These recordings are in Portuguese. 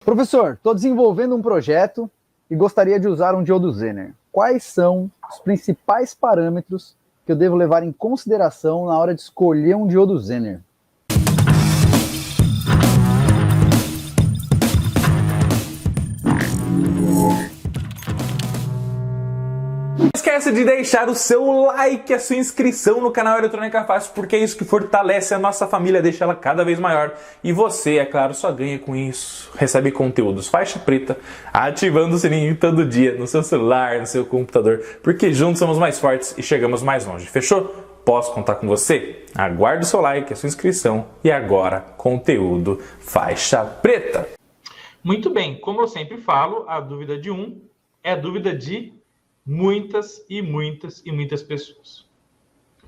Professor, estou desenvolvendo um projeto e gostaria de usar um diodo Zener. Quais são os principais parâmetros que eu devo levar em consideração na hora de escolher um diodo Zener? Não esqueça de deixar o seu like, a sua inscrição no canal Eletrônica Fácil, porque é isso que fortalece a nossa família, deixa ela cada vez maior. E você, é claro, só ganha com isso. Recebe conteúdos faixa preta, ativando o sininho todo dia no seu celular, no seu computador, porque juntos somos mais fortes e chegamos mais longe. Fechou? Posso contar com você? Aguarde o seu like, a sua inscrição e agora, conteúdo faixa preta. Muito bem, como eu sempre falo, a dúvida de um é a dúvida de muitas pessoas.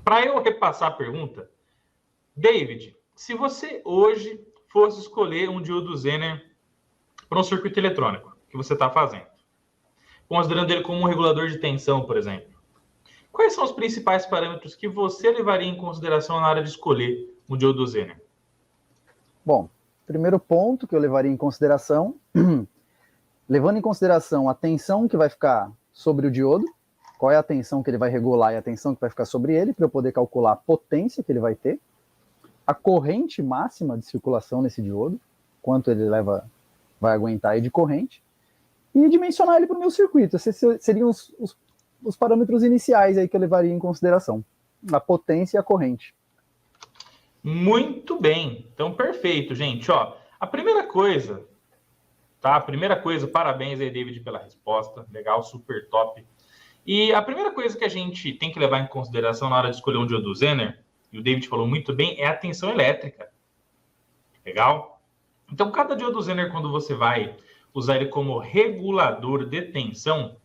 Para eu repassar a pergunta, David, se você hoje fosse escolher um diodo Zener para um circuito eletrônico que você está fazendo, considerando ele como um regulador de tensão, por exemplo, quais são os principais parâmetros que você levaria em consideração na hora de escolher um diodo Zener? Bom, primeiro ponto que eu levaria em consideração, levando em consideração a tensão que vai ficar sobre o diodo, qual é a tensão que ele vai regular e a tensão que vai ficar sobre ele, para eu poder calcular a potência que ele vai ter, a corrente máxima de circulação nesse diodo, quanto ele vai aguentar aí de corrente, e dimensionar ele para o meu circuito. Esses seriam os parâmetros iniciais aí que eu levaria em consideração, a potência e a corrente. Muito bem, então perfeito, gente. Ó, a primeira coisa, tá? Parabéns aí, David, pela resposta. Legal, super top. E a primeira coisa que a gente tem que levar em consideração na hora de escolher um diodo Zener, e o David falou muito bem, é a tensão elétrica. Legal? Então, cada diodo Zener, quando você vai usar ele como regulador de tensão,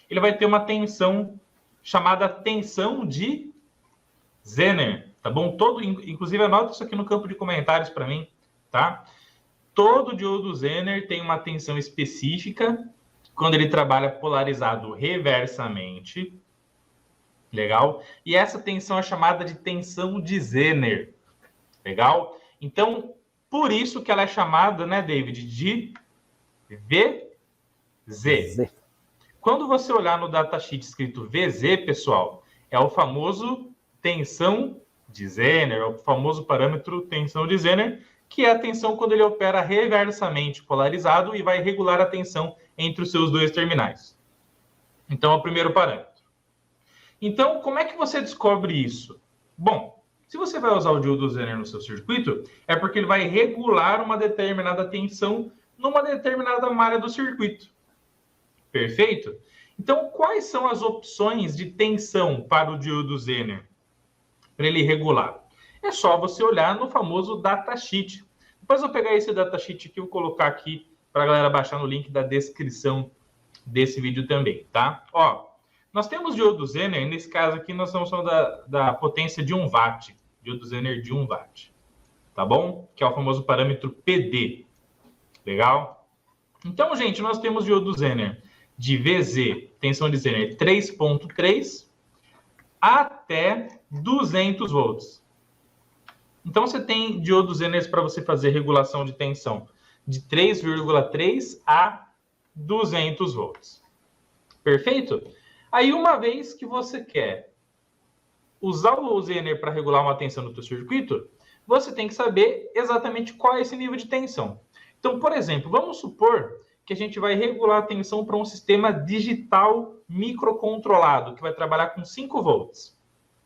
ele vai ter uma tensão chamada tensão de Zener, tá bom? Inclusive, anota isso aqui no campo de comentários para mim, tá? Todo diodo Zener tem uma tensão específica quando ele trabalha polarizado reversamente. Legal? E essa tensão é chamada de tensão de Zener. Legal? Então, por isso que ela é chamada, né, David, de VZ. Quando você olhar no datasheet escrito VZ, pessoal, é o famoso tensão de Zener, é o famoso parâmetro tensão de Zener, que é a tensão quando ele opera reversamente polarizado e vai regular a tensão entre os seus dois terminais. Então, é o primeiro parâmetro. Então, como é que você descobre isso? Bom, se você vai usar o diodo Zener no seu circuito, é porque ele vai regular uma determinada tensão numa determinada malha do circuito. Perfeito? Então, quais são as opções de tensão para o diodo Zener? Para ele regular? É só você olhar no famoso datasheet. Depois eu vou pegar esse datasheet aqui e vou colocar aqui para a galera baixar no link da descrição desse vídeo também, tá? Ó, nós temos diodo Zener, nesse caso aqui nós estamos falando da potência de 1 watt, diodo Zener de 1 watt, tá bom? Que é o famoso parâmetro PD, legal? Então, gente, nós temos diodo Zener de VZ, tensão de Zener 3.3 até 200 volts. Então, você tem diodos Zener para você fazer regulação de tensão de 3,3 a 200 volts. Perfeito? Aí, uma vez que você quer usar o Zener para regular uma tensão no seu circuito, você tem que saber exatamente qual é esse nível de tensão. Então, por exemplo, vamos supor que a gente vai regular a tensão para um sistema digital microcontrolado, que vai trabalhar com 5 volts.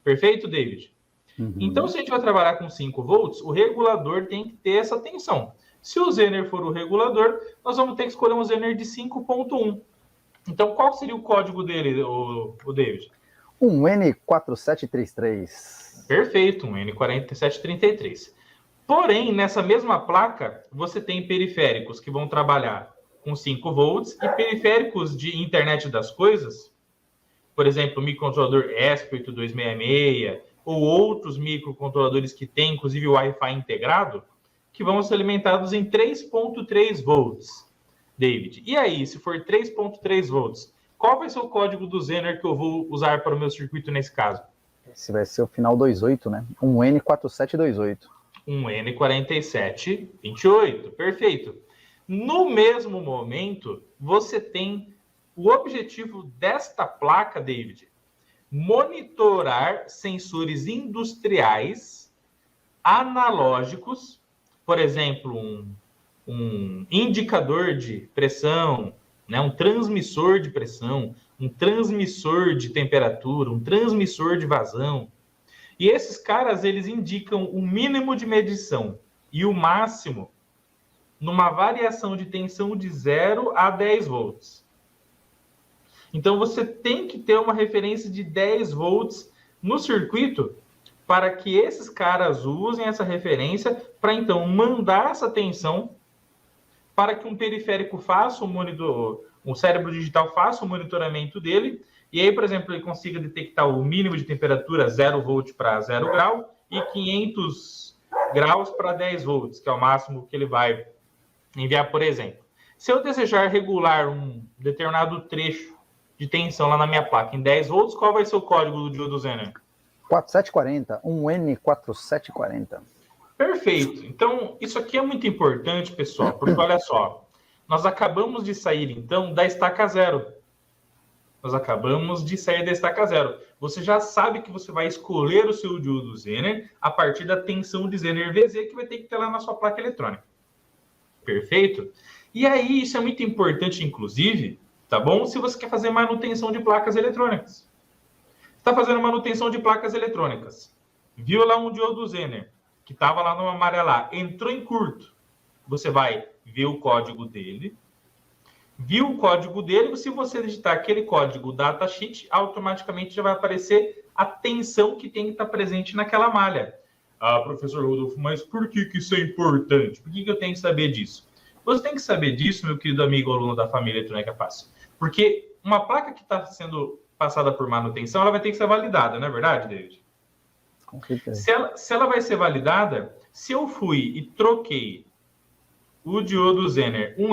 Perfeito, David? Uhum. Então, se a gente vai trabalhar com 5 volts, o regulador tem que ter essa tensão. Se o Zener for o regulador, nós vamos ter que escolher um Zener de 5.1. Então, qual seria o código dele, o David? Um N4733. Perfeito, um N4733. Porém, nessa mesma placa, você tem periféricos que vão trabalhar com 5 volts e periféricos de internet das coisas, por exemplo, o microcontrolador ESP8266, ou outros microcontroladores que têm, inclusive, o Wi-Fi integrado, que vão ser alimentados em 3.3 volts, David. E aí, se for 3.3 volts, qual vai ser o código do Zener que eu vou usar para o meu circuito nesse caso? Esse vai ser o final 28, né? Um N4728. Um N4728, perfeito. No mesmo momento, você tem o objetivo desta placa, David, monitorar sensores industriais analógicos, por exemplo, um indicador de pressão, né, um transmissor de pressão, um transmissor de temperatura, um transmissor de vazão. E esses caras, eles indicam o mínimo de medição e o máximo numa variação de tensão de 0 a 10 volts. Então, você tem que ter uma referência de 10 volts no circuito para que esses caras usem essa referência para, então, mandar essa tensão para que um periférico faça o monitor, um cérebro digital faça o monitoramento dele, e aí, por exemplo, ele consiga detectar o mínimo de temperatura 0 volt para 0 grau e 500 graus para 10 volts, que é o máximo que ele vai enviar, por exemplo. Se eu desejar regular um determinado trecho de tensão lá na minha placa em 10 volts, qual vai ser o código do diodo Zener? 4740, um N4740. Perfeito. Então, isso aqui é muito importante, pessoal, porque olha só, nós acabamos de sair, então, da estaca zero. Nós acabamos de sair da estaca zero. Você já sabe que você vai escolher o seu diodo Zener a partir da tensão de Zener VZ que vai ter que ter lá na sua placa eletrônica. Perfeito? E aí, isso é muito importante, inclusive, tá bom? Se você quer fazer manutenção de placas eletrônicas. Está fazendo manutenção de placas eletrônicas. Viu lá um diodo Zener, que estava lá no amarelar, entrou em curto. Você vai ver o código dele. Viu o código dele, se você digitar aquele código datasheet, automaticamente já vai aparecer a tensão que tem que estar presente naquela malha. Ah, professor Rodolfo, mas por que isso é importante? Por que eu tenho que saber disso? Você tem que saber disso, meu querido amigo aluno da família Eletrônica Fácil. Porque uma placa que está sendo passada por manutenção, ela vai ter que ser validada, não é verdade, David? Com certeza. Se ela vai ser validada, se eu fui e troquei o diodo Zener, um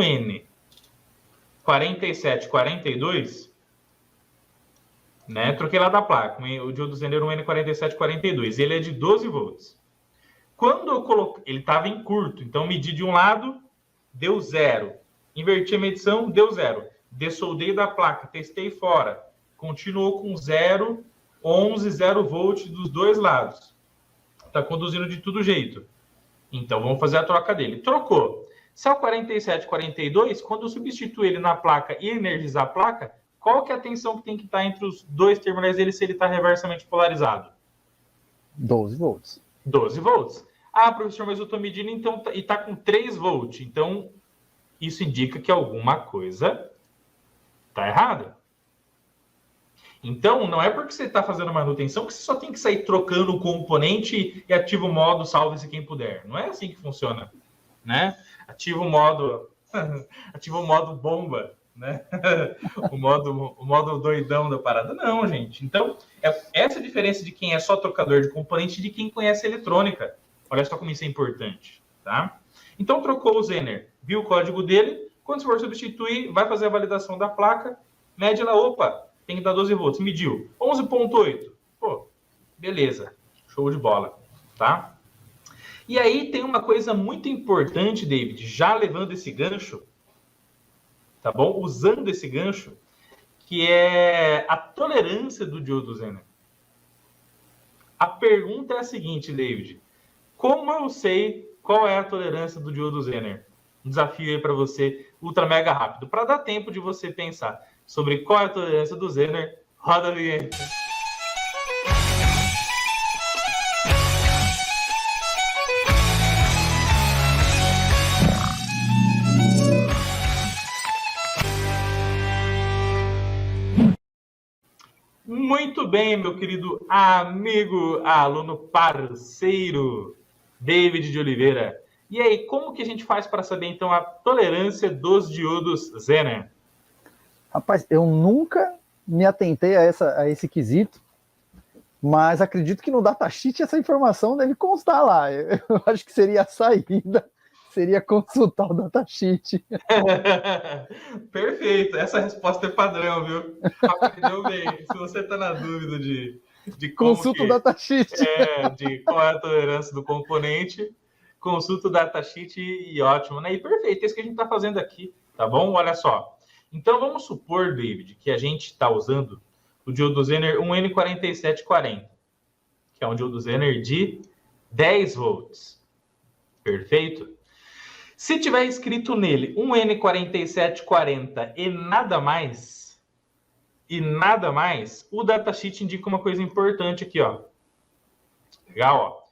N4742, né? Troquei lá da placa, o diodo Zener um N4742, ele é de 12 volts. Quando eu coloquei, ele estava em curto, então medi de um lado, deu 0. Inverti a medição, deu 0. Dessoldei da placa, testei fora, continuou com 0, 11, 0 volt dos dois lados. Está conduzindo de todo jeito. Então, vamos fazer a troca dele. Trocou. Se é o 4742, quando eu substituir ele na placa e energizar a placa, qual que é a tensão que tem que estar entre os dois terminais dele se ele está reversamente polarizado? 12 volts. 12 volts. Ah, professor, mas eu estou medindo então, e está com 3 volts. Então, isso indica que alguma coisa está errada. Então, não é porque você está fazendo manutenção que você só tem que sair trocando o componente e ativa o modo salve-se quem puder. Não é assim que funciona, né? Ativa o modo bomba, né? o modo doidão da parada. Não, gente. Então, essa é a diferença de quem é só trocador de componente e de quem conhece eletrônica. Olha só como isso é importante, tá? Então, trocou o Zener, viu o código dele. Quando você for substituir, vai fazer a validação da placa, mede lá, opa, tem que dar 12 volts, mediu. 11.8, pô, beleza, show de bola, tá? E aí tem uma coisa muito importante, David, já levando esse gancho, tá bom? Usando esse gancho, que é a tolerância do diodo Zener. A pergunta é a seguinte, David, como eu sei qual é a tolerância do diodo Zener? Um desafio aí para você, ultra mega rápido, para dar tempo de você pensar sobre qual é a tolerância do Zener. Roda a vinheta. Muito bem, meu querido amigo, aluno parceiro, David de Oliveira. E aí, como que a gente faz para saber, então, a tolerância dos diodos Zener? Rapaz, eu nunca me atentei a esse quesito, mas acredito que no datasheet essa informação deve constar lá. Eu acho que seria a saída, seria consultar o datasheet. Perfeito, essa resposta é padrão, viu? Aprendeu bem. Se você está na dúvida de como consulta o datasheet. De qual é a tolerância do componente, consulta o datasheet e ótimo, né? E perfeito, é isso que a gente está fazendo aqui, tá bom? Olha só. Então, vamos supor, David, que a gente está usando o diodo Zener 1N4740, que é um diodo Zener de 10 volts. Perfeito? Se tiver escrito nele 1N4740 e nada mais, o datasheet indica uma coisa importante aqui, ó. Legal, ó.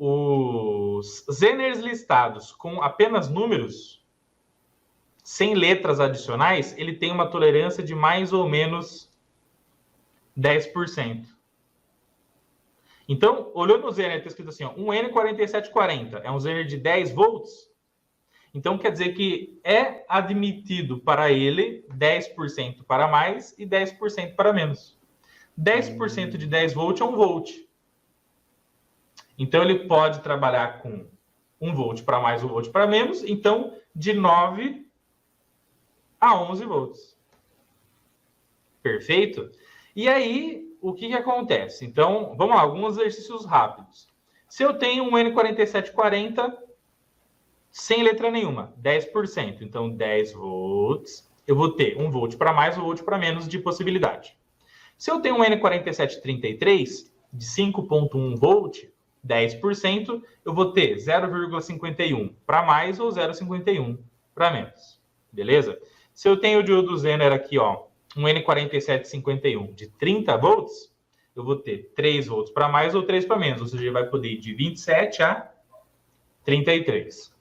Os Zeners listados com apenas números, sem letras adicionais, ele tem uma tolerância de mais ou menos 10%. Então, olhou no Zener, está escrito assim, ó, 1N4740, é um Zener de 10 volts. Então, quer dizer que é admitido para ele 10% para mais e 10% para menos. 10% de 10 volts é 1 volt. Então, ele pode trabalhar com 1 volt para mais, 1 volt para menos. Então, de 9 a 11 volts. Perfeito? E aí, o que acontece? Então, vamos lá, alguns exercícios rápidos. Se eu tenho um N4740 sem letra nenhuma, 10%, então 10 volts, eu vou ter 1 volt para mais, 1 volt para menos de possibilidade. Se eu tenho um N4733 de 5,1 volt, 10%, eu vou ter 0,51 para mais ou 0,51 para menos. Beleza? Se eu tenho o diodo Zener aqui, ó, um N4751 de 30 volts, eu vou ter 3 volts para mais ou 3 para menos, ou seja, vai poder ir de 27 a 33.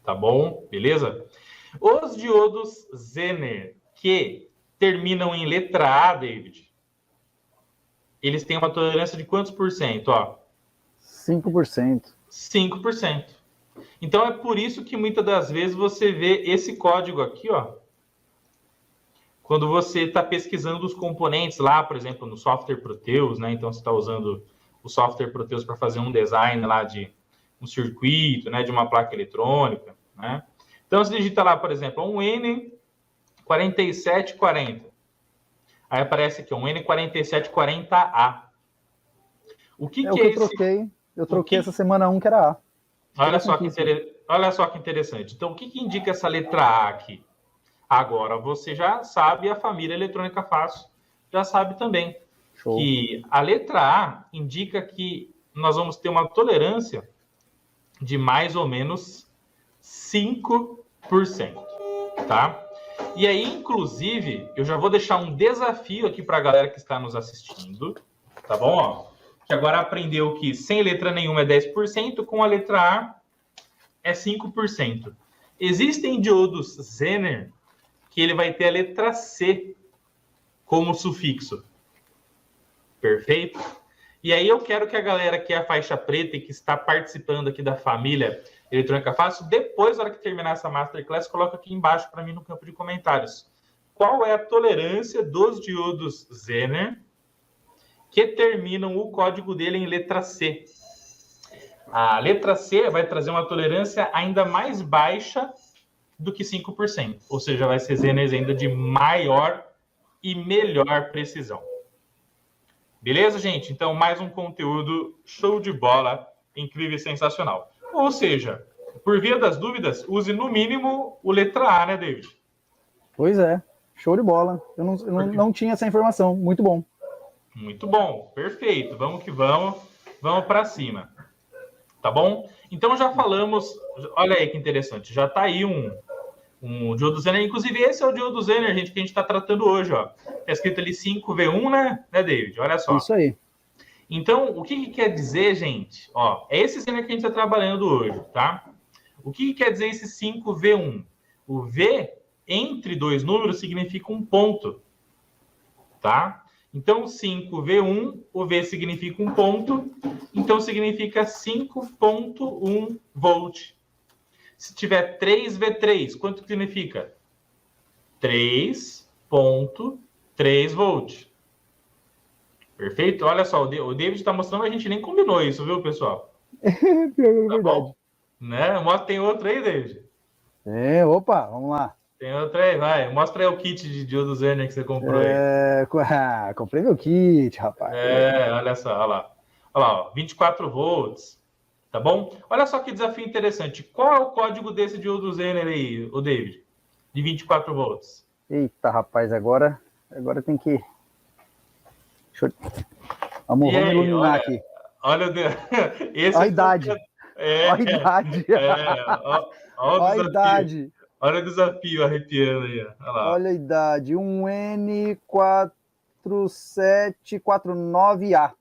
Tá bom? Beleza? Os diodos Zener que terminam em letra A, David, eles têm uma tolerância de quantos por cento? Ó? 5%. 5%. Então, é por isso que muitas das vezes você vê esse código aqui, ó, quando você está pesquisando os componentes lá, por exemplo, no software Proteus, né? Então, você está usando o software Proteus para fazer um design lá de um circuito, né? De uma placa eletrônica, né? Então, você digita lá, por exemplo, um N4740. Aí aparece aqui, um N4740A. O que É que o que é esse? Eu troquei essa semana que era A. Olha só que interessante. Então, o que indica essa letra A aqui? Agora, você já sabe, a família Eletrônica Fácil já sabe também. Show. Que a letra A indica que nós vamos ter uma tolerância de mais ou menos 5%, tá? E aí, inclusive, eu já vou deixar um desafio aqui para a galera que está nos assistindo, tá bom? Ó, que agora aprendeu que sem letra nenhuma é 10%, com a letra A é 5%. Existem diodos Zener que ele vai ter a letra C como sufixo. Perfeito? E aí eu quero que a galera que é a faixa preta e que está participando aqui da família Eletrônica Fácil, depois, na hora que terminar essa Masterclass, coloca aqui embaixo para mim no campo de comentários. Qual é a tolerância dos diodos Zener que terminam o código dele em letra C? A letra C vai trazer uma tolerância ainda mais baixa do que 5%. Ou seja, vai ser Zeners ainda de maior e melhor precisão. Beleza, gente? Então, mais um conteúdo show de bola, incrível e sensacional. Ou seja, por via das dúvidas, use no mínimo o letra A, né, David? Pois é, show de bola. Eu não tinha essa informação. Muito bom. Muito bom, perfeito. Vamos que vamos. Vamos para cima. Tá bom? Então, já falamos... Olha aí que interessante. Já está aí um diodo Zener. Inclusive, esse é o diodo Zener, gente, que a gente está tratando hoje, ó. Está escrito ali 5V1, né, David? Olha só. Isso aí. Então, o que quer dizer, gente? Ó, é esse Zener que a gente está trabalhando hoje, tá? O que quer dizer esse 5V1? O V entre dois números significa um ponto, tá? Então, 5V1, o V significa um ponto, então significa 5,1 volt. Se tiver 3V3, quanto significa? 3,3 volt. Perfeito? Olha só, o David está mostrando, a gente nem combinou isso, viu, pessoal? É verdade. Bom? Né? Tem outro aí, David? Opa, vamos lá. Tem outro aí, vai. Mostra aí o kit de diodo Zener que você comprou aí. Comprei meu kit, rapaz. Olha só, olha lá. Olha lá, ó, 24 volts. Tá bom? Olha só que desafio interessante. Qual é o código desse diodo Zener aí, o David? De 24 volts. Eita, rapaz, agora tem que... Vamos aí, iluminar aqui. Olha esse a idade. Olha a idade. Olha a idade. Olha o desafio arrepiando aí. Olha lá. Olha a idade. Um N4749A.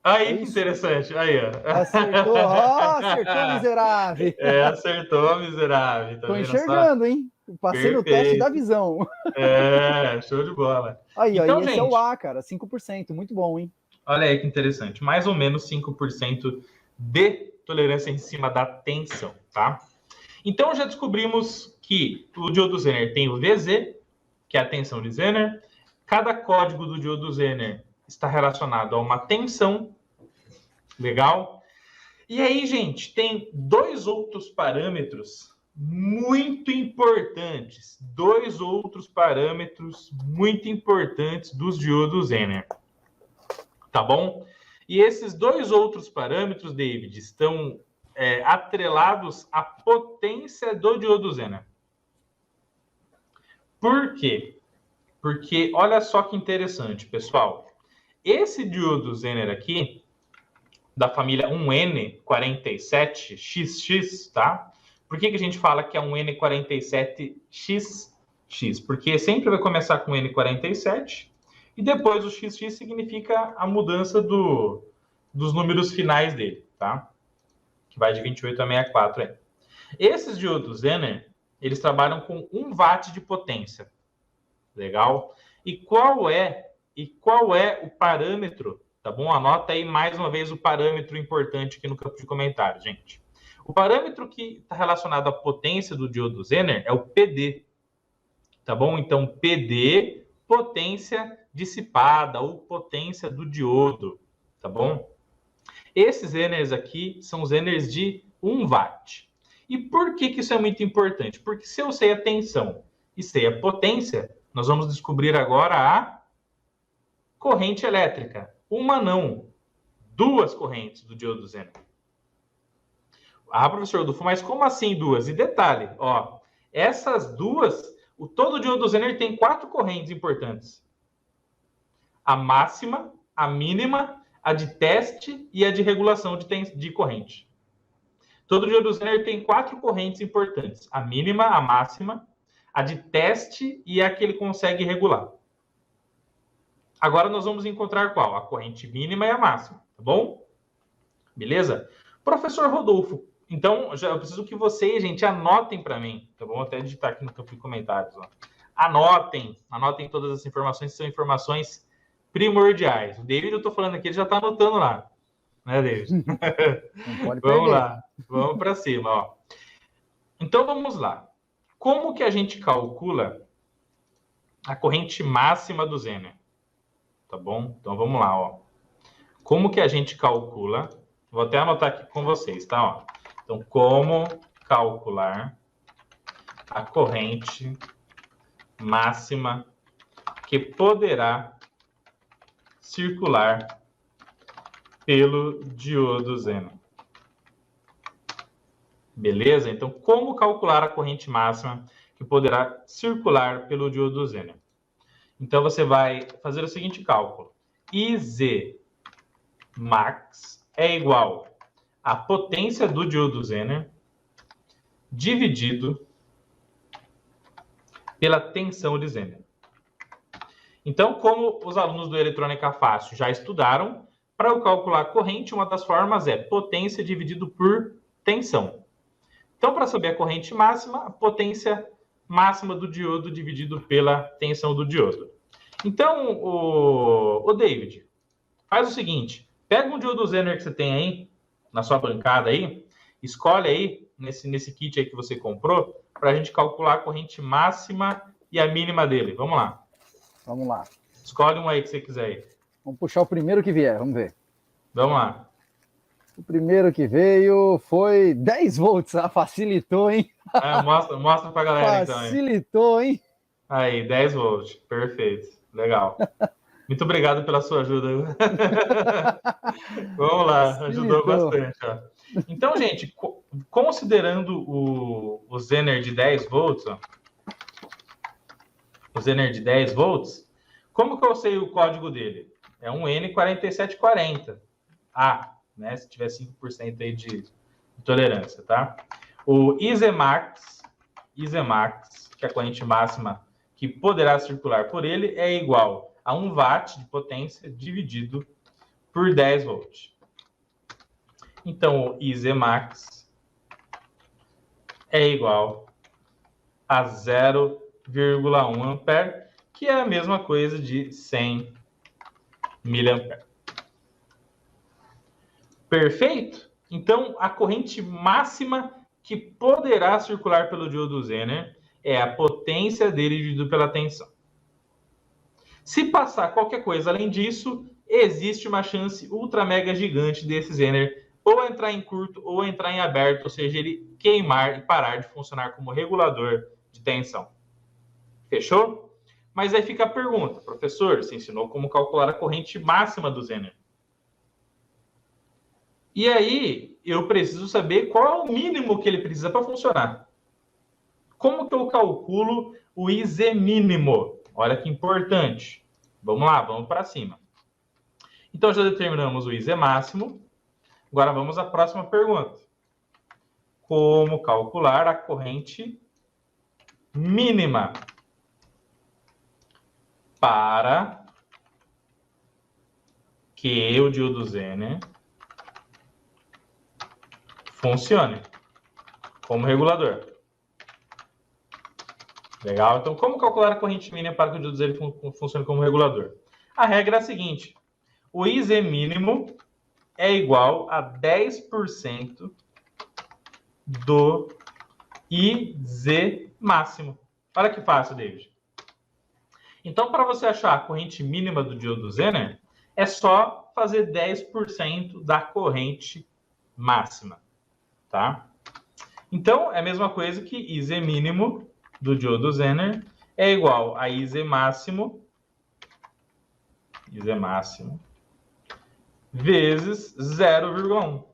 Aí, que interessante. Aí, ó. Acertou. Acertou, miserável. Acertou, miserável. Tá Tô enxergando, hein? Passei no teste da visão. Show de bola. Aí, então, esse gente, é o A, cara. 5%. Muito bom, hein? Olha aí que interessante. Mais ou menos 5% de tolerância em cima da tensão, tá? Então, já descobrimos que o diodo Zener tem o VZ, que é a tensão de Zener. Cada código do diodo Zener está relacionado a uma tensão. Legal? E aí, gente, tem dois outros parâmetros muito importantes. Dois outros parâmetros muito importantes dos diodos Zener. Tá bom? E esses dois outros parâmetros, David, estão atrelados à potência do diodo Zener. Por quê? Porque olha só que interessante, pessoal. Esse diodo Zener aqui, da família 1N47XX, tá? Por que a gente fala que é um N47XX? Porque sempre vai começar com N47 e depois o XX significa a mudança dos números finais dele, tá? Que vai de 28 a 64 aí. Esses diodos Zener, eles trabalham com 1 watt de potência. Legal? E qual é o parâmetro? Tá bom? Anota aí mais uma vez o parâmetro importante aqui no campo de comentários, gente. O parâmetro que está relacionado à potência do diodo Zener é o PD. Tá bom? Então, PD, potência dissipada ou potência do diodo. Tá bom? Esses Zeners aqui são Zeners de 1 watt. E por que isso é muito importante? Porque se eu sei a tensão e sei a potência, nós vamos descobrir agora a corrente elétrica. Uma não, 2 correntes do diodo Zener. Professor Adolfo, mas como assim 2? E detalhe, ó, essas duas, todo diodo Zener tem 4 correntes importantes. A máxima, a mínima, a de teste e a de regulação de corrente. Todo diodo Zener tem 4 correntes importantes. A mínima, a máxima, a de teste e a que ele consegue regular. Agora nós vamos encontrar qual? A corrente mínima e a máxima, tá bom? Beleza? Professor Rodolfo, então eu preciso que vocês, gente, anotem para mim, tá bom? Vou até digitar aqui no campo de comentários. Ó. Anotem todas as informações, que são informações primordiais. O David, eu tô falando aqui, ele já tá anotando lá. Né, David? Não pode Vamos perder. lá, vamos para cima, ó. Então vamos lá. Como que a gente calcula a corrente máxima do Zener? Tá bom? Então vamos lá, ó. Como que a gente calcula? Vou até anotar aqui com vocês, tá? Ó. Então, como calcular a corrente máxima que poderá circular pelo diodo Zener? Beleza? Então, como calcular a corrente máxima que poderá circular pelo diodo Zener? Então, você vai fazer o seguinte cálculo. IZ max é igual à potência do diodo Zener dividido pela tensão de Zener. Então, como os alunos do Eletrônica Fácil já estudaram, para eu calcular a corrente, uma das formas é potência dividido por tensão. Então, para saber a corrente máxima, a potência máxima do diodo dividido pela tensão do diodo. Então, o David, faz o seguinte, pega um diodo Zener que você tem aí, na sua bancada aí, escolhe aí, nesse kit aí que você comprou, para a gente calcular a corrente máxima e a mínima dele. Vamos lá. Vamos lá. Escolhe um aí que você quiser aí. Vamos puxar o primeiro que vier, vamos ver. Vamos lá. O primeiro que veio foi 10 volts. Facilitou, hein? Mostra pra galera então. Facilitou, hein? Aí, 10 volts. Perfeito. Legal. Muito obrigado pela sua ajuda. Vamos lá, ajudou bastante. Ó. Então, gente, considerando o Zener de 10 volts, ó, o Zener de 10 volts, como que eu sei o código dele? É um N4740A, né? Se tiver 5% aí de tolerância, tá? O Isemax, que é a corrente máxima que poderá circular por ele, é igual a 1 watt de potência dividido por 10 volts. Então, o Isemax é igual a 0,1 ampere, que é a mesma coisa de 100 miliampere. Perfeito? Então, a corrente máxima que poderá circular pelo diodo Zener é a potência dele dividido pela tensão. Se passar qualquer coisa além disso, existe uma chance ultra mega gigante desse Zener ou entrar em curto ou entrar em aberto, ou seja, ele queimar e parar de funcionar como regulador de tensão. Fechou? Mas aí fica a pergunta, professor, você ensinou como calcular a corrente máxima do Zener. E aí, eu preciso saber qual é o mínimo que ele precisa para funcionar. Como que eu calculo o IZ mínimo? Olha que importante. Vamos lá, vamos para cima. Então, já determinamos o IZ máximo. Agora, vamos à próxima pergunta. Como calcular a corrente mínima para que o diodo Zener funcione como regulador? Legal? Então, como calcular a corrente mínima para que o diodo Zener funcione como regulador? A regra é a seguinte. O IZ mínimo é igual a 10% do IZ máximo. Olha que fácil, David. Então, para você achar a corrente mínima do diodo Zener, é só fazer 10% da corrente máxima. Tá? Então, é a mesma coisa que IZ mínimo do diodo Zener é igual a IZ máximo vezes 0,1.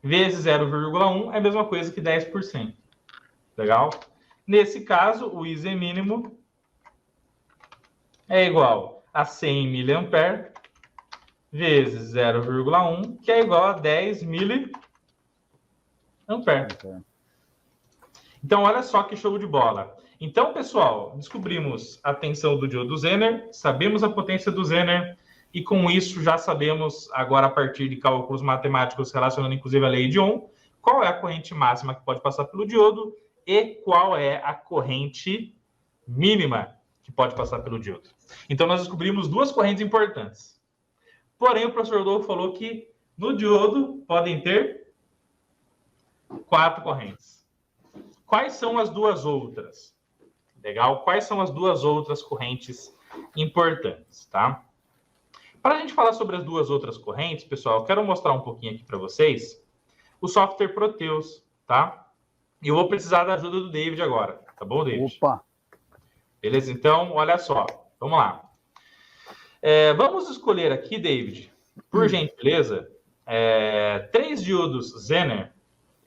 Vezes 0,1 é a mesma coisa que 10%. Legal? Nesse caso, o IZ mínimo é igual a 100 miliampere vezes 0,1, que é igual a 10 miliampere. Então, olha só que show de bola. Então, pessoal, descobrimos a tensão do diodo Zener, sabemos a potência do Zener, e com isso já sabemos, agora a partir de cálculos matemáticos relacionando inclusive a lei de Ohm, qual é a corrente máxima que pode passar pelo diodo e qual é a corrente mínima que pode passar pelo diodo. Então, nós descobrimos duas correntes importantes. Porém, o professor Rodolfo falou que no diodo podem ter 4 correntes. Quais são as duas outras? Legal? Quais são as duas outras correntes importantes, tá? Para a gente falar sobre as duas outras correntes, pessoal, eu quero mostrar um pouquinho aqui para vocês o software Proteus, tá? E eu vou precisar da ajuda do David agora, tá bom, David? Opa! Beleza? Então, olha só, vamos lá. Vamos escolher aqui, David, por gentileza, 3 diodos Zener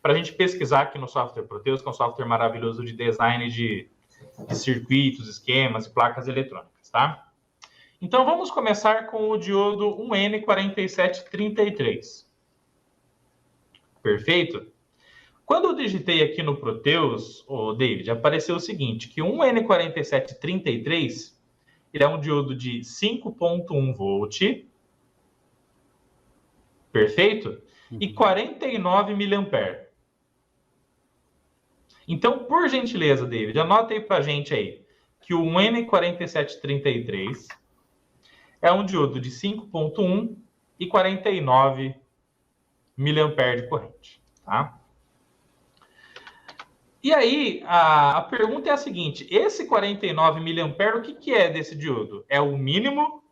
para a gente pesquisar aqui no software Proteus, que é um software maravilhoso de design de circuitos, esquemas e placas eletrônicas, tá? Então, vamos começar com o diodo 1N4733. Perfeito? Quando eu digitei aqui no Proteus, David, apareceu o seguinte, que o 1N4733 ele é um diodo de 5,1 volt, perfeito? E 49 miliampere. Então, por gentileza, David, anota aí pra gente aí que o 1N4733 é um diodo de 5,1 e 49 miliampere de corrente, tá? E aí, a pergunta é a seguinte, esse 49 miliampere, o que é desse diodo? É o mínimo?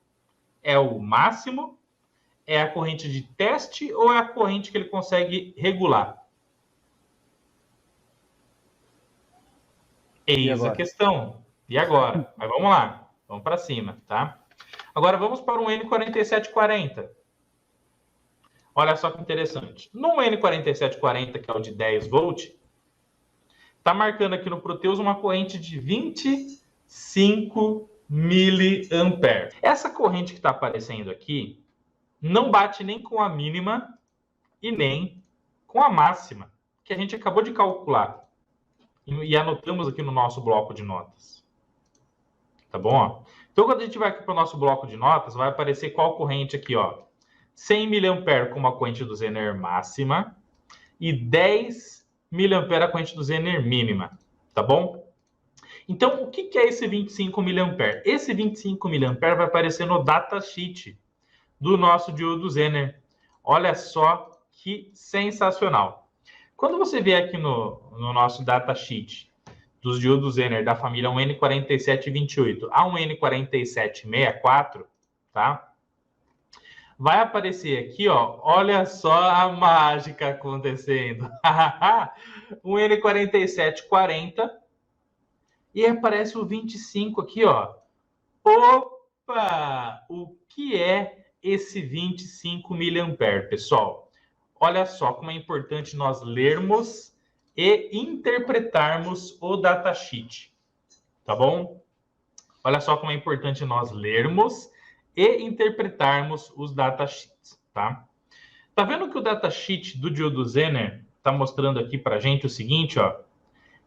É o máximo? É a corrente de teste ou é a corrente que ele consegue regular? Eis a questão. E agora? Mas vamos lá. Vamos para cima, tá? Agora vamos para o N4740. Olha só que interessante. No N4740, que é o de 10 volts, está marcando aqui no Proteus uma corrente de 25 miliamperes. Essa corrente que está aparecendo aqui não bate nem com a mínima e nem com a máxima, que a gente acabou de calcular. E anotamos aqui no nosso bloco de notas. Tá bom? Então, quando a gente vai aqui para o nosso bloco de notas, vai aparecer qual corrente aqui, ó. 100 mA com uma corrente do Zener máxima e 10 mA a corrente do Zener mínima. Tá bom? Então, o que é esse 25 mA? Esse 25 mA vai aparecer no datasheet do nosso diodo Zener. Olha só que sensacional. Quando você vier aqui no nosso datasheet dos diodos Zener da família 1N4728 a 1N4764, tá? Vai aparecer aqui, ó, olha só a mágica acontecendo. 1N4740 e aparece o 25 aqui, ó. Opa! O que é esse 25 mA, pessoal? Olha só como é importante nós lermos e interpretarmos o datasheet, tá bom? Olha só como é importante nós lermos e interpretarmos os datasheets, tá? Tá vendo que o datasheet do diodo Zener tá mostrando aqui pra gente o seguinte, ó,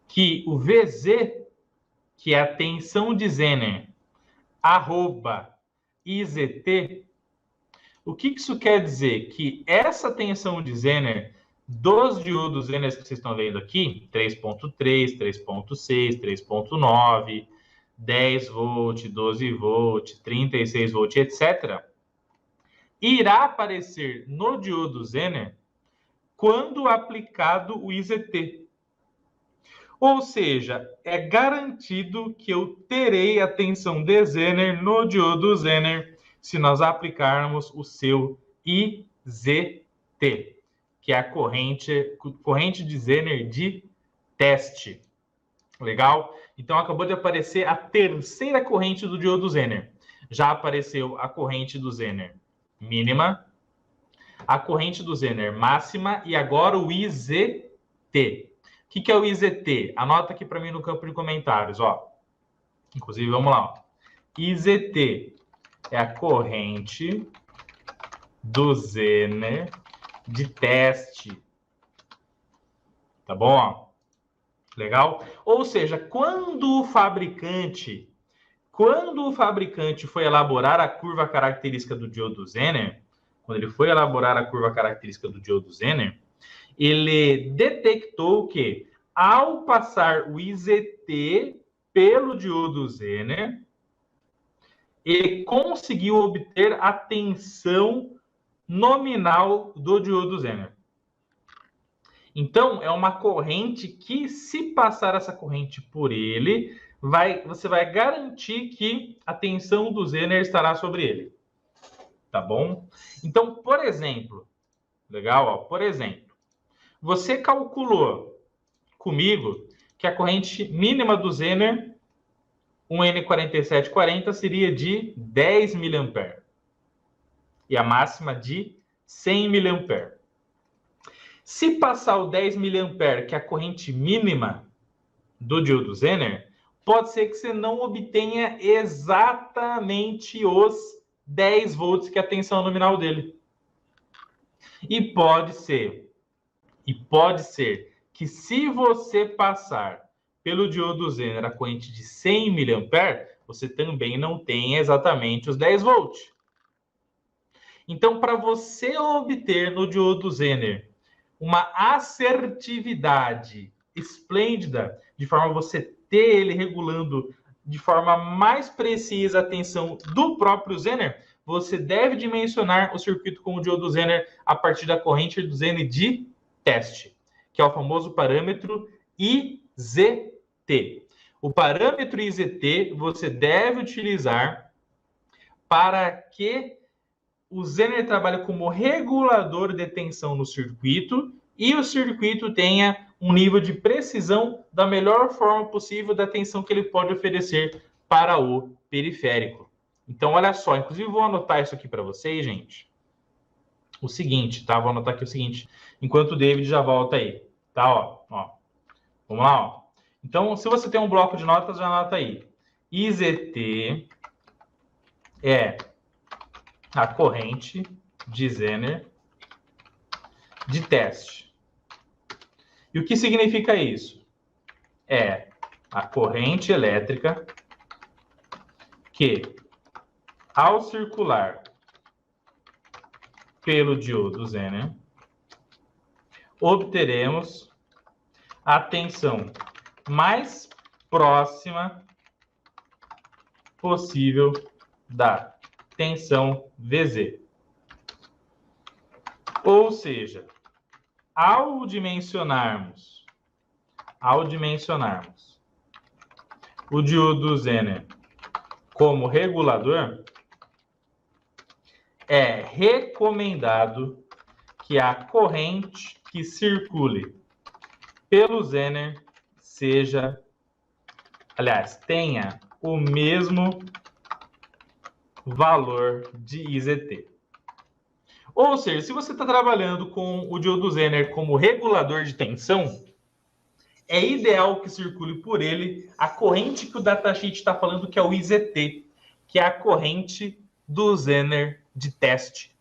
que o VZ, que é a tensão de Zener, arroba IZT, o que isso quer dizer? Que essa tensão de Zener dos diodos Zener que vocês estão vendo aqui, 3.3, 3.6, 3.9, 10 volt, 12 volt, 36 volt, etc., irá aparecer no diodo Zener quando aplicado o IZT. Ou seja, é garantido que eu terei a tensão de Zener no diodo Zener se nós aplicarmos o seu IZT, que é a corrente de Zener de teste. Legal? Então, acabou de aparecer a terceira corrente do diodo Zener. Já apareceu a corrente do Zener mínima, a corrente do Zener máxima e agora o IZT. O que é o IZT? Anota aqui para mim no campo de comentários, ó. Inclusive, vamos lá, ó. IZT é a corrente do Zener de teste. Tá bom? Legal? Ou seja, quando o fabricante foi elaborar a curva característica do diodo Zener, quando ele foi elaborar a curva característica do diodo Zener, ele detectou que, ao passar o IZT pelo diodo Zener, ele conseguiu obter a tensão nominal do diodo Zener. Então, é uma corrente que, se passar essa corrente por ele, você vai garantir que a tensão do Zener estará sobre ele. Tá bom? Então, por exemplo, legal? Ó, por exemplo, você calculou comigo que a corrente mínima do Zener, 1N4740, seria de 10 mA. E a máxima de 100 mA. Se passar o 10 mA, que é a corrente mínima do diodo Zener, pode ser que você não obtenha exatamente os 10 volts, que é a tensão nominal dele. E pode ser que, se você passar pelo diodo Zener a corrente de 100 mA, você também não tenha exatamente os 10 volts. Então, para você obter no diodo Zener uma assertividade esplêndida, de forma a você ter ele regulando de forma mais precisa a tensão do próprio Zener, você deve dimensionar o circuito com o diodo Zener a partir da corrente do Zener de teste, que é o famoso parâmetro IZT. O parâmetro IZT você deve utilizar para que o Zener trabalhe como regulador de tensão no circuito e o circuito tenha um nível de precisão da melhor forma possível da tensão que ele pode oferecer para o periférico. Então, olha só, inclusive vou anotar isso aqui para vocês, gente. o seguinte, tá? Vou anotar aqui o seguinte, enquanto o David já volta aí, tá? Ó. Vamos lá, ó. Então, se você tem um bloco de notas, já anota aí. IZT é a corrente de Zener de teste. E o que significa isso? É a corrente elétrica que, ao circular pelo diodo Zener, obteremos a tensão mais próxima possível da tensão VZ. Ou seja, ao dimensionarmos o diodo Zener como regulador, é recomendado que a corrente que circule pelo Zener tenha o mesmo valor de IZT. Ou seja, se você está trabalhando com o diodo Zener como regulador de tensão, é ideal que circule por ele a corrente que o datasheet está falando que é o IZT, que é a corrente do Zener de teste.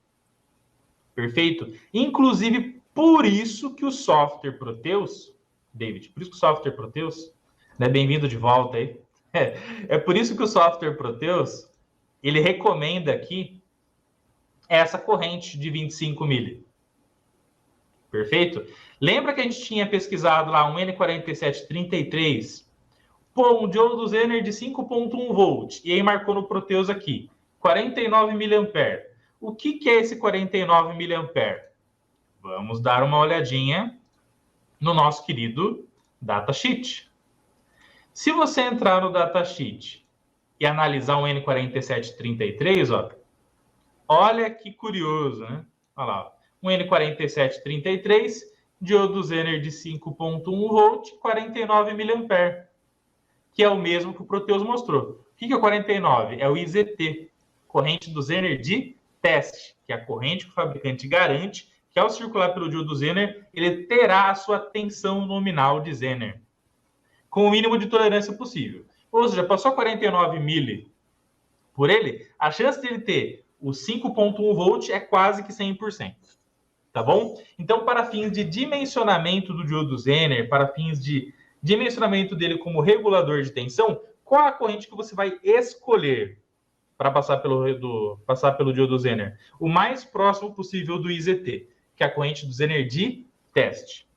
Perfeito? Inclusive, por isso que o software Proteus, David, por isso que o software Proteus, né, bem-vindo de volta aí, é por isso que o software Proteus, ele recomenda aqui essa corrente de 25 mili. Perfeito? Lembra que a gente tinha pesquisado lá um N4733, um diodo Zener de 5.1 volt, e aí marcou no Proteus aqui, 49 mA. O que é esse 49 mA? Vamos dar uma olhadinha no nosso querido datasheet. Se você entrar no datasheet e analisar um N4733, ó, olha que curioso, né? Olha lá, um N4733, diodo Zener de 5.1 volt, 49 mA, que é o mesmo que o Proteus mostrou. O que é o 49? É o IZT, corrente do Zener de teste, que é a corrente que o fabricante garante que ao circular pelo diodo Zener, ele terá a sua tensão nominal de Zener, com o mínimo de tolerância possível. Ou seja, passou 49 mili por ele, a chance de ele ter o 5.1 volt é quase que 100%. Tá bom? Então, para fins de dimensionamento do diodo Zener, para fins de dimensionamento dele como regulador de tensão, qual a corrente que você vai escolher para passar pelo diodo Zener? O mais próximo possível do IZT, que é a corrente do Zener de teste.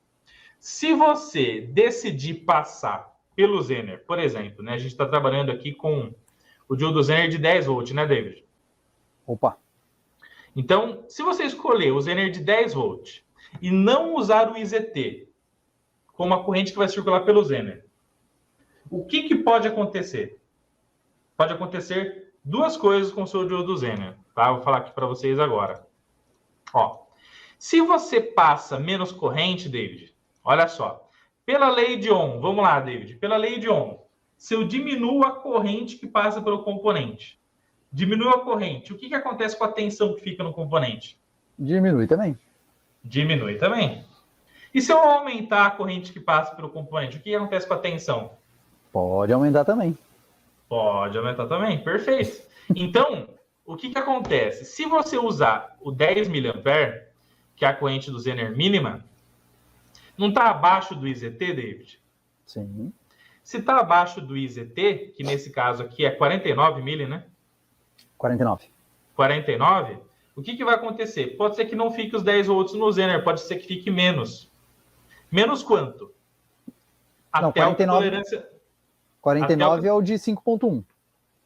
Se você decidir passar pelo Zener, por exemplo, né, a gente está trabalhando aqui com o diodo Zener de 10 volts, né, David? Opa! Então, se você escolher o Zener de 10 volts e não usar o IZT como a corrente que vai circular pelo Zener, o que pode acontecer? Pode acontecer duas coisas com o seu diodo Zener, tá? Vou falar aqui para vocês agora. Ó, se você passa menos corrente, David, olha só, pela lei de Ohm, vamos lá, David, pela lei de Ohm, se eu diminuo a corrente que passa pelo componente, diminui a corrente, o que acontece com a tensão que fica no componente? Diminui também. Diminui também. E se eu aumentar a corrente que passa pelo componente, o que acontece com a tensão? Pode aumentar também. Pode aumentar também, perfeito. Então, o que acontece? Se você usar o 10 mA, que é a corrente do Zener mínima, não está abaixo do IZT, David? Sim. Se está abaixo do IZT, que nesse caso aqui é 49 mili, né? 49. 49, o que vai acontecer? Pode ser que não fique os 10 volts no Zener, pode ser que fique menos. Menos quanto? Não, Até 49, a tolerância... 49 é o de 5.1.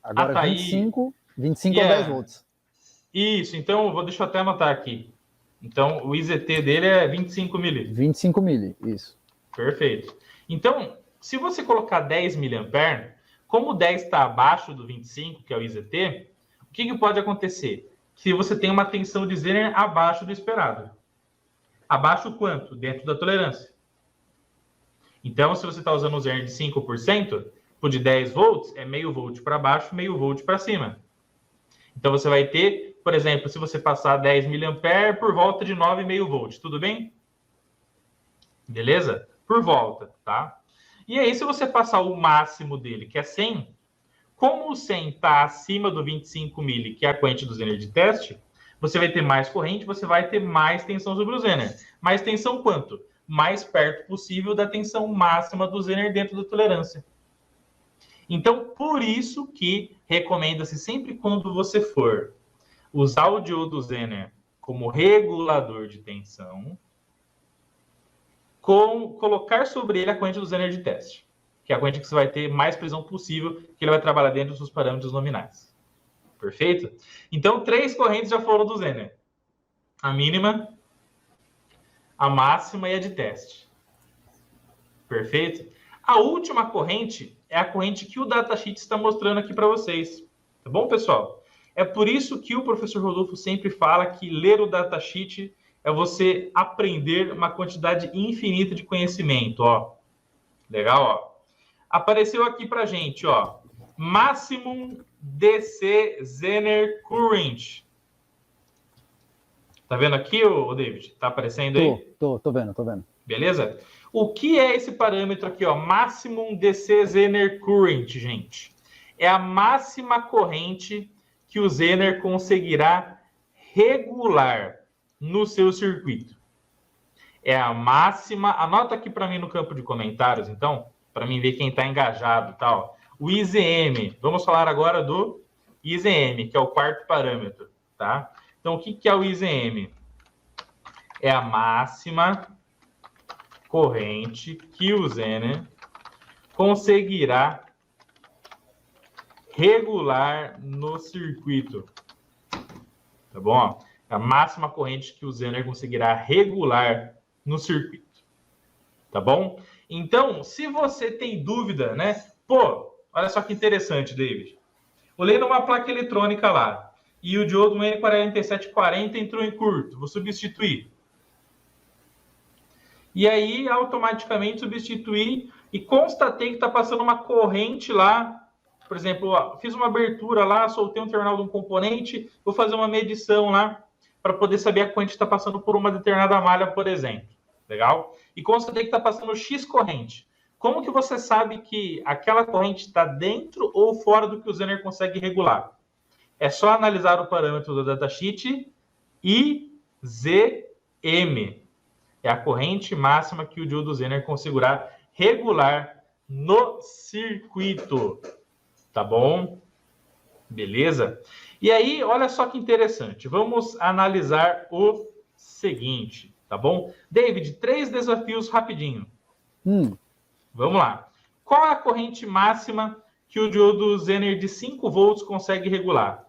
Agora tá 25 é 10 volts. Isso, então deixa eu até anotar aqui. Então, o IZT dele é 25 mili. 25 mili, isso. Perfeito. Então, se você colocar 10 mA, como o 10 está abaixo do 25, que é o IZT, o que pode acontecer? Que você tem uma tensão de Zener abaixo do esperado. Abaixo quanto? Dentro da tolerância. Então, se você está usando um Zener de 5%, de 10 volts, é meio volt para baixo, meio volt para cima. Então, você vai ter por exemplo, se você passar 10 mA por volta de 9,5 volts, tudo bem? Beleza? Por volta, tá? E aí, se você passar o máximo dele, que é 100, como o 100 está acima do 25 mili, que é a corrente do Zener de teste, você vai ter mais corrente, você vai ter mais tensão sobre o Zener. Mais tensão quanto? Mais perto possível da tensão máxima do Zener dentro da tolerância. Então, por isso que recomenda-se sempre quando você for usar o diodo Zener como regulador de tensão, colocar sobre ele a corrente do Zener de teste, que é a corrente que você vai ter mais precisão possível, que ele vai trabalhar dentro dos parâmetros nominais. Perfeito? Então, 3 correntes já foram do Zener. A mínima, a máxima e a de teste. Perfeito? A última corrente é a corrente que o datasheet está mostrando aqui para vocês. Tá bom, pessoal? É por isso que o professor Rodolfo sempre fala que ler o datasheet é você aprender uma quantidade infinita de conhecimento, ó. Legal, ó. Apareceu aqui pra gente, ó. Maximum DC Zener Current. Tá vendo aqui, ô David? Tá aparecendo aí? Tô vendo. Beleza? O que é esse parâmetro aqui, ó? Maximum DC Zener Current, gente. É a máxima corrente que o Zener conseguirá regular no seu circuito. É a máxima... Anota aqui para mim no campo de comentários, então, para mim ver quem está engajado e tal. O IZM. Vamos falar agora do IZM, que é o quarto parâmetro, tá? Então, o que é o IZM? É a máxima corrente que o Zener conseguirá regular no circuito. Tá bom? A máxima corrente que o Zener conseguirá regular no circuito. Tá bom? Então, se você tem dúvida, né? Pô, olha só que interessante, David. Olhei numa placa eletrônica lá e o diodo N4740 entrou em curto. Vou substituir. E aí, automaticamente, substituí e constatei que está passando uma corrente lá. Por exemplo, ó, fiz uma abertura lá, soltei um terminal de um componente, vou fazer uma medição lá para poder saber a corrente que está passando por uma determinada malha, por exemplo. Legal? E constatei que está passando X corrente. Como que você sabe que aquela corrente está dentro ou fora do que o Zener consegue regular? É só analisar o parâmetro do datasheet IZM. É a corrente máxima que o diodo Zener conseguirá regular no circuito. Tá bom? Beleza? E aí, olha só que interessante. Vamos analisar o seguinte, tá bom? David, 3 desafios rapidinho. Vamos lá. Qual é a corrente máxima que o diodo Zener de 5 volts consegue regular?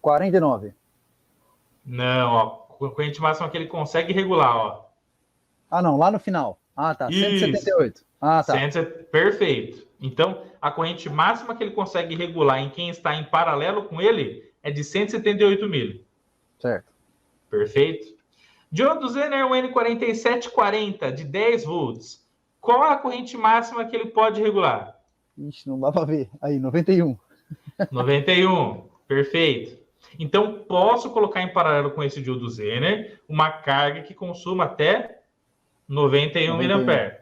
49. Não, ó. A corrente máxima que ele consegue regular, ó. Ah, não, lá no final. Ah, tá. Isso. 178. Ah, tá. Perfeito. Então, a corrente máxima que ele consegue regular em quem está em paralelo com ele é de 178 mili. Certo. Perfeito. Diodo Zener N4740 de 10 volts. Qual é a corrente máxima que ele pode regular? Ixi, não dá para ver. Aí, 91. 91. Perfeito. Então, posso colocar em paralelo com esse diodo Zener uma carga que consuma até 91 mA.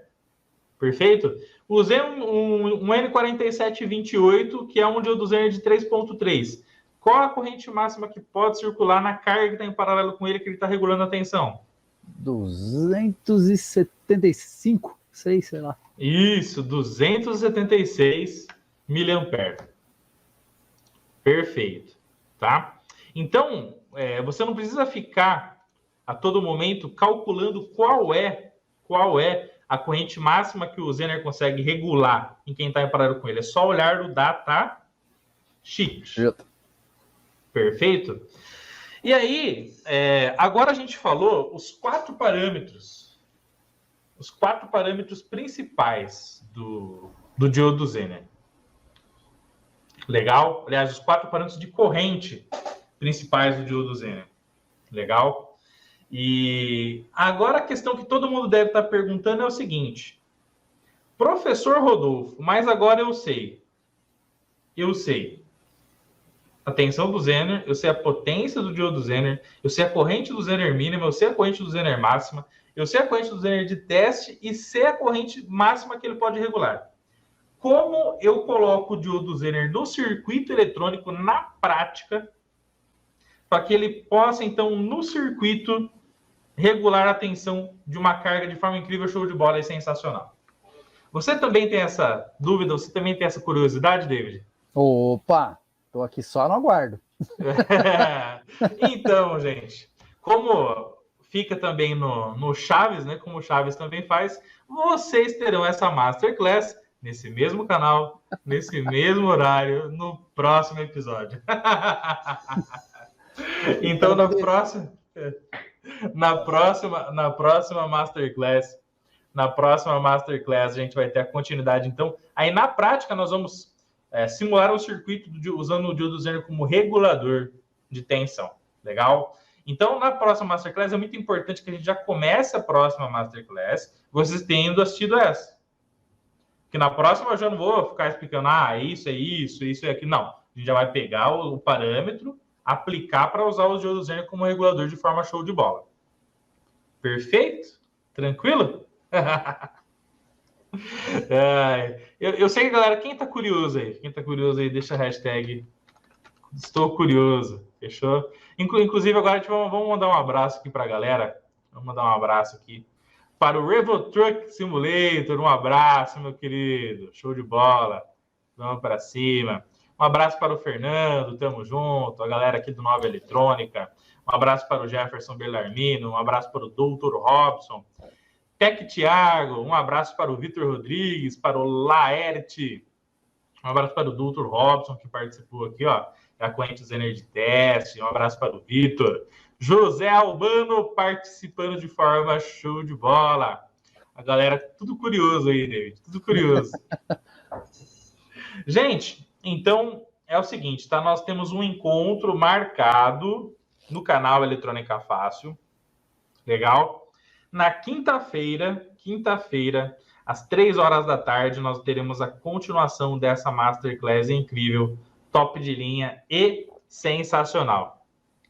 Perfeito? Usei um N4728, que é um diodo Zener de 3.3. Qual a corrente máxima que pode circular na carga que está em paralelo com ele, que ele está regulando a tensão? 275, sei lá. Isso, 276 mA. Perfeito. Tá? Então, você não precisa ficar a todo momento calculando qual é a corrente máxima que o Zener consegue regular em quem está em paralelo com ele. É só olhar no datasheet. Perfeito? E aí, agora a gente falou os 4 parâmetros. Os 4 parâmetros principais do diodo Zener. Legal? Aliás, os 4 parâmetros de corrente principais do diodo Zener. Legal? E agora a questão que todo mundo deve estar perguntando é o seguinte. Professor Rodolfo, mas agora eu sei. a tensão do Zener, eu sei a potência do diodo Zener, eu sei a corrente do Zener mínima, eu sei a corrente do Zener máxima, eu sei a corrente do Zener de teste e sei a corrente máxima que ele pode regular. Como eu coloco o diodo Zener no circuito eletrônico na prática, para que ele possa, então, no circuito, regular a tensão de uma carga de forma incrível, show de bola e sensacional. Você também tem essa dúvida, você também tem essa curiosidade, David? Opa, tô aqui só no aguardo. Então, gente, como fica também no Chaves, né? Como o Chaves também faz, vocês terão essa Masterclass nesse mesmo canal, nesse mesmo horário, no próximo episódio. Então, na próxima Masterclass, a gente vai ter a continuidade. Então, aí na prática, nós vamos simular um circuito usando o diodo Zener como regulador de tensão. Legal? Então, na próxima Masterclass, é muito importante que a gente já comece a próxima Masterclass, vocês tendo assistido essa. Porque na próxima eu já não vou ficar explicando, isso é isso, isso é aquilo. Não, a gente já vai pegar o parâmetro, aplicar para usar o diodo Zener como regulador de forma show de bola. Perfeito? Tranquilo? Eu sei que, galera, quem tá curioso aí, deixa a hashtag estou curioso, fechou? Inclusive, agora vamos mandar um abraço aqui pra galera. Vamos mandar um abraço aqui para o Revo Truck Simulator. Um abraço, meu querido. Show de bola. Vamos para cima. Um abraço para o Fernando, tamo junto. A galera aqui do Nova Eletrônica. Um abraço para o Jefferson Bellarmino. Um abraço para o Dr. Robson. Tec Thiago. Um abraço para o Vitor Rodrigues, para o Laerte. Um abraço para o Dr. Robson, que participou aqui, ó. Da corrente Zener de teste. Um abraço para o Vitor. José Albano participando de forma show de bola. A galera, tudo curioso aí, David. Tudo curioso. Gente, então é o seguinte, tá? Nós temos um encontro marcado no canal Eletrônica Fácil. Legal? Na quinta-feira, às 3 horas da tarde, nós teremos a continuação dessa Masterclass incrível, top de linha e sensacional.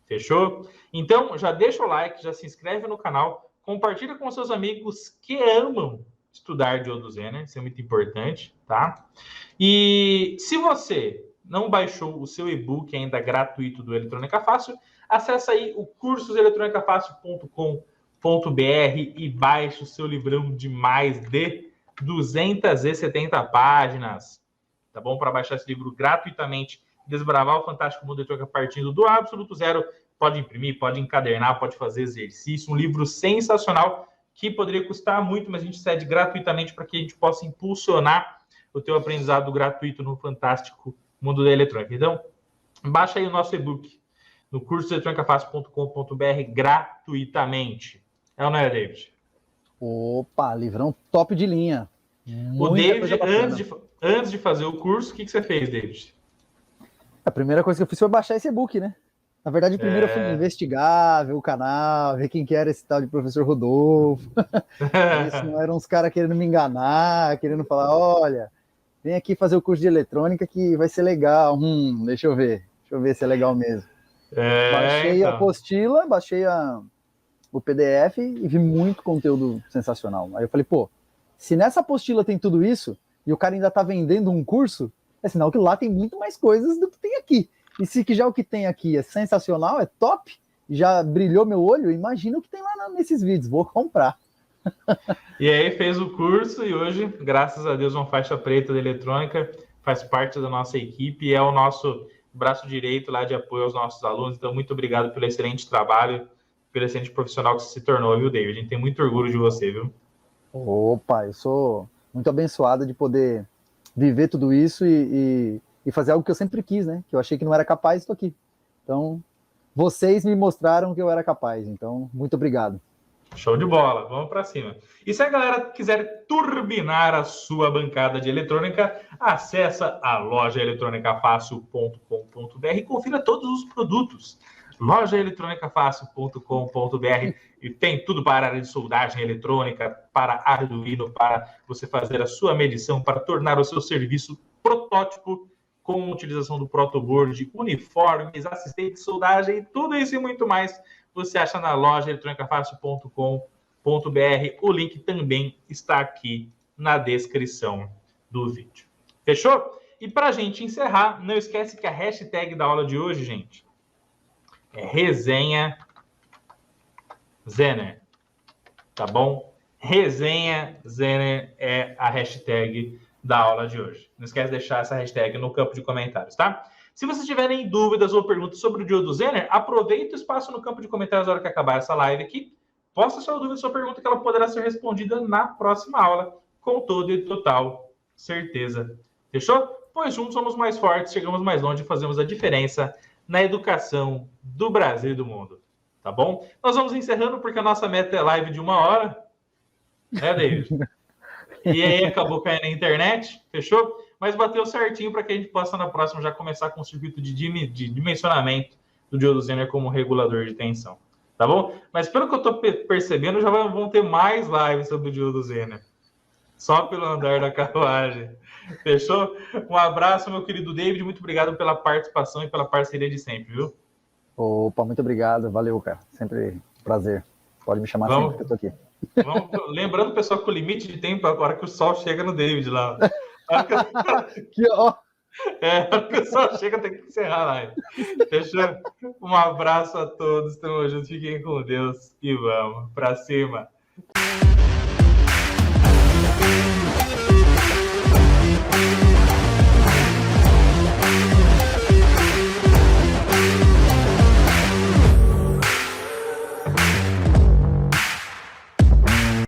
Fechou? Então, já deixa o like, já se inscreve no canal, compartilha com seus amigos que amam estudar diodo Zener, isso é muito importante, tá? E se você não baixou o seu e-book ainda gratuito do Eletrônica Fácil, acesse aí o cursoseletronicafácil.com.br e baixe o seu livrão de mais de 270 páginas, tá bom? Para baixar esse livro gratuitamente, desbravar o fantástico mundo eletrônico partindo do absoluto zero, pode imprimir, pode encadernar, pode fazer exercício, um livro sensacional que poderia custar muito, mas a gente cede gratuitamente para que a gente possa impulsionar o teu aprendizado gratuito no fantástico mundo da eletrônica. Então, baixa aí o nosso e-book no cursoseletronicafácil.com.br gratuitamente. É ou não é, David? Opa, livrão top de linha. O David, antes de fazer o curso, o que você fez, David? A primeira coisa que eu fiz foi baixar esse e-book, né? Na verdade, primeiro eu fui investigar, ver o canal, ver quem que era esse tal de professor Rodolfo. Se não eram uns caras querendo me enganar, querendo falar, olha, vem aqui fazer o curso de eletrônica que vai ser legal. Deixa eu ver se é legal mesmo. Baixei a apostila, baixei o PDF e vi muito conteúdo sensacional. Aí eu falei, pô, se nessa apostila tem tudo isso e o cara ainda tá vendendo um curso, é sinal que lá tem muito mais coisas do que tem aqui. E se já o que tem aqui é sensacional, é top, já brilhou meu olho, imagina o que tem lá nesses vídeos, vou comprar. E aí fez o curso e hoje, graças a Deus, uma faixa preta de eletrônica, faz parte da nossa equipe e é o nosso braço direito lá de apoio aos nossos alunos. Então, muito obrigado pelo excelente trabalho, pelo excelente profissional que você se tornou, viu, David? A gente tem muito orgulho de você, viu? Opa, eu sou muito abençoado de poder viver tudo isso e fazer algo que eu sempre quis, né? Que eu achei que não era capaz, estou aqui. Então, vocês me mostraram que eu era capaz. Então, muito obrigado. Show de bola, vamos para cima. E se a galera quiser turbinar a sua bancada de eletrônica, acessa a lojaeletronicafácil.com.br e confira todos os produtos. lojaeletronicafácil.com.br e tem tudo para a área de soldagem eletrônica, para Arduino, para você fazer a sua medição, para tornar o seu serviço protótipo com a utilização do protoboard, uniformes, assistente de soldagem, tudo isso e muito mais você acha na loja eletronicafácil.com.br. O link também está aqui na descrição do vídeo. Fechou? E para a gente encerrar, não esquece que a hashtag da aula de hoje, gente, é resenha Zener. Tá bom? Resenha Zener é a hashtag da aula de hoje. Não esquece de deixar essa hashtag no campo de comentários, tá? Se vocês tiverem dúvidas ou perguntas sobre o diodo Zener, aproveita o espaço no campo de comentários na hora que acabar essa live aqui. Posta sua dúvida, sua pergunta, que ela poderá ser respondida na próxima aula, com toda e total certeza. Fechou? Pois juntos somos mais fortes, chegamos mais longe e fazemos a diferença na educação do Brasil e do mundo. Tá bom? Nós vamos encerrando porque a nossa meta é live de 1 hora. Né, David? E aí acabou caindo na internet, fechou? Mas bateu certinho para que a gente possa na próxima já começar com o circuito de dimensionamento do diodo Zener como regulador de tensão. Tá bom? Mas pelo que eu estou percebendo, já vão ter mais lives sobre o diodo Zener. Só pelo andar da carruagem. Fechou? Um abraço, meu querido David. Muito obrigado pela participação e pela parceria de sempre, viu? Opa, muito obrigado. Valeu, cara. Sempre um prazer. Pode me chamar sempre que eu tô aqui. Lembrando, pessoal, que o limite de tempo é agora que o sol chega no David lá. Que ó. A hora que o sol chega, tem que encerrar a live. Fechou? Um abraço a todos. Tamo junto. Fiquem com Deus e vamos pra cima.